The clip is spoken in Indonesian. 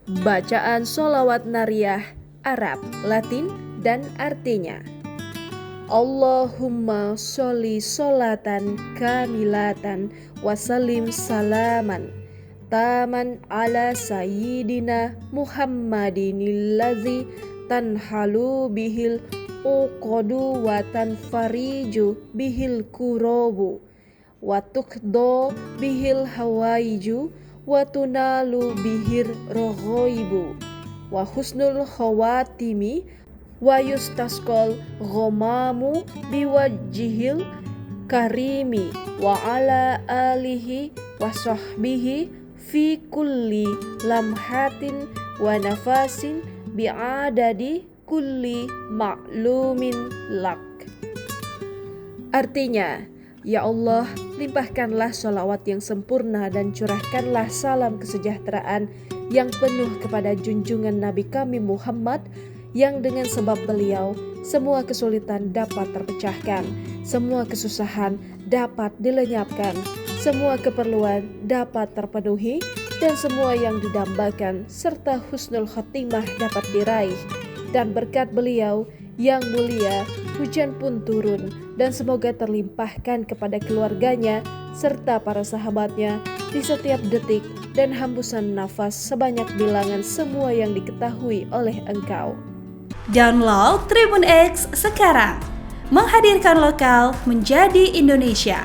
Bacaan sholawat nariyah Arab, Latin, dan artinya: Allahumma sholli sholatan kamilatan wasallim salaman taman ala sayyidina Muhammadin ladzi tanhalu bihil uqadu wa tanfariju bihil kurobu wa tuqdo bihil hawaiju wa tunalu bihir rohoibu wa husnul khawatimi wa yustasqal ghomamu biwajihil karimi wa ala alihi wa sahbihi fi kulli lamhatin wa nafasin bi'adadi kulli ma'lumin lak. Artinya, ya Allah, limpahkanlah sholawat yang sempurna dan curahkanlah salam kesejahteraan yang penuh kepada junjungan Nabi kami Muhammad, yang dengan sebab beliau semua kesulitan dapat terpecahkan, semua kesusahan dapat dilenyapkan, semua keperluan dapat terpenuhi, dan semua yang didambakan serta husnul khotimah dapat diraih. Dan berkat beliau yang mulia, hujan pun turun, dan semoga terlimpahkan kepada keluarganya serta para sahabatnya di setiap detik dan hembusan nafas sebanyak bilangan semua yang diketahui oleh Engkau. Download Tribun X sekarang, menghadirkan lokal menjadi Indonesia.